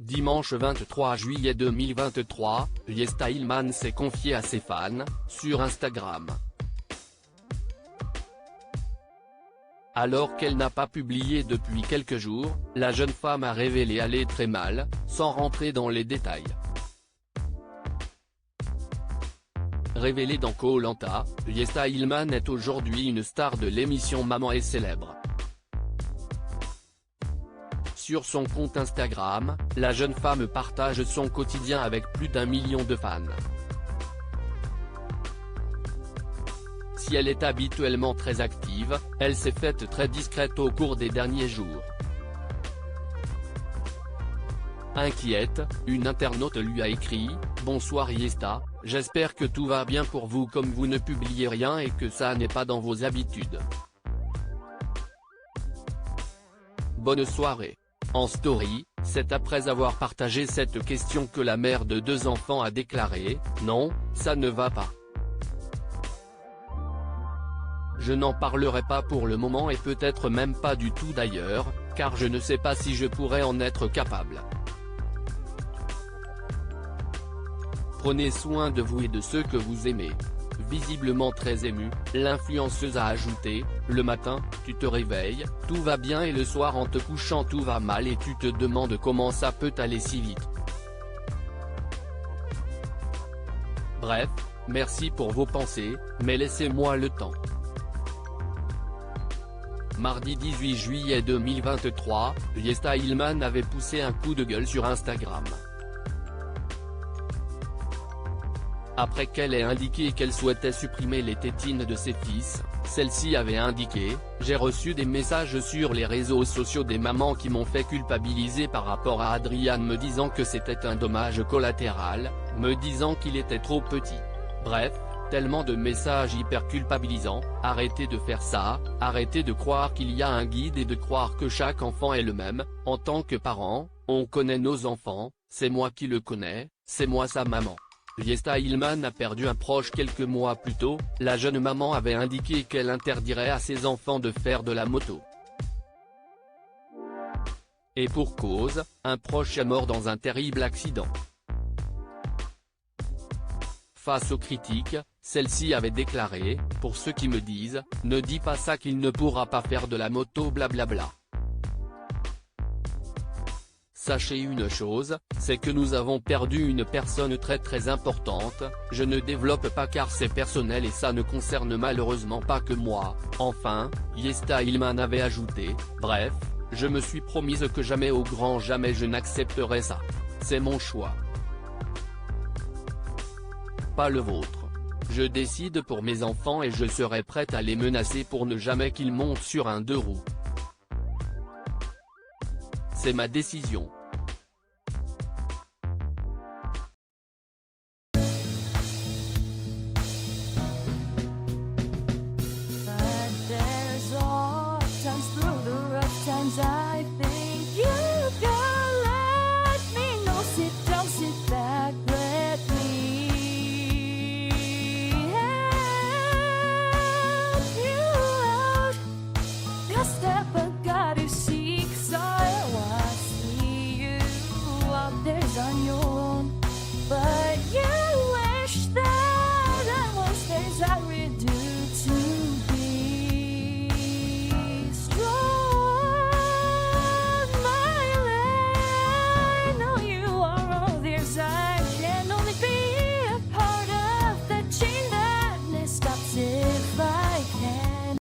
Dimanche 23 juillet 2023, Yesta Ilman s'est confiée à ses fans, sur Instagram. Alors qu'elle n'a pas publié depuis quelques jours, la jeune femme a révélé aller très mal, sans rentrer dans les détails. Révélée dans Koh-Lanta, Yesta Ilman est aujourd'hui une star de l'émission Maman est célèbre. Sur son compte Instagram, la jeune femme partage son quotidien avec plus d'1 million de fans. Si elle est habituellement très active, elle s'est faite très discrète au cours des derniers jours. Inquiète, une internaute lui a écrit « Bonsoir Yesta, j'espère que tout va bien pour vous comme vous ne publiez rien et que ça n'est pas dans vos habitudes. Bonne soirée ». En story, c'est après avoir partagé cette question que la mère de 2 enfants a déclaré « Non, ça ne va pas. Je n'en parlerai pas pour le moment et peut-être même pas du tout d'ailleurs, car je ne sais pas si je pourrais en être capable. Prenez soin de vous et de ceux que vous aimez ». Visiblement très émue, l'influenceuse a ajouté « Le matin, tu te réveilles, tout va bien et le soir en te couchant tout va mal et tu te demandes comment ça peut aller si vite. Bref, merci pour vos pensées, mais laissez-moi le temps ». Mardi 18 juillet 2023, Yesta Ilman avait poussé un coup de gueule sur Instagram. Après qu'elle ait indiqué qu'elle souhaitait supprimer les tétines de ses fils, celle-ci avait indiqué « J'ai reçu des messages sur les réseaux sociaux des mamans qui m'ont fait culpabiliser par rapport à Adrian me disant que c'était un dommage collatéral, me disant qu'il était trop petit. Bref, tellement de messages hyper culpabilisants, arrêtez de faire ça, arrêtez de croire qu'il y a un guide et de croire que chaque enfant est le même, en tant que parent, on connaît nos enfants, c'est moi qui le connais, c'est moi sa maman ». Yesta Ilman a perdu un proche quelques mois plus tôt, la jeune maman avait indiqué qu'elle interdirait à ses enfants de faire de la moto. Et pour cause, un proche est mort dans un terrible accident. Face aux critiques, celle-ci avait déclaré « Pour ceux qui me disent, ne dis pas ça qu'il ne pourra pas faire de la moto blablabla. Sachez une chose, c'est que nous avons perdu une personne très importante, je ne développe pas car c'est personnel et ça ne concerne malheureusement pas que moi, enfin, Yesta Ilman avait ajouté, bref, je me suis promise que jamais au grand jamais je n'accepterai ça. C'est mon choix. Pas le vôtre. Je décide pour mes enfants et je serai prête à les menacer pour ne jamais qu'ils montent sur un 2 roues. C'est ma décision.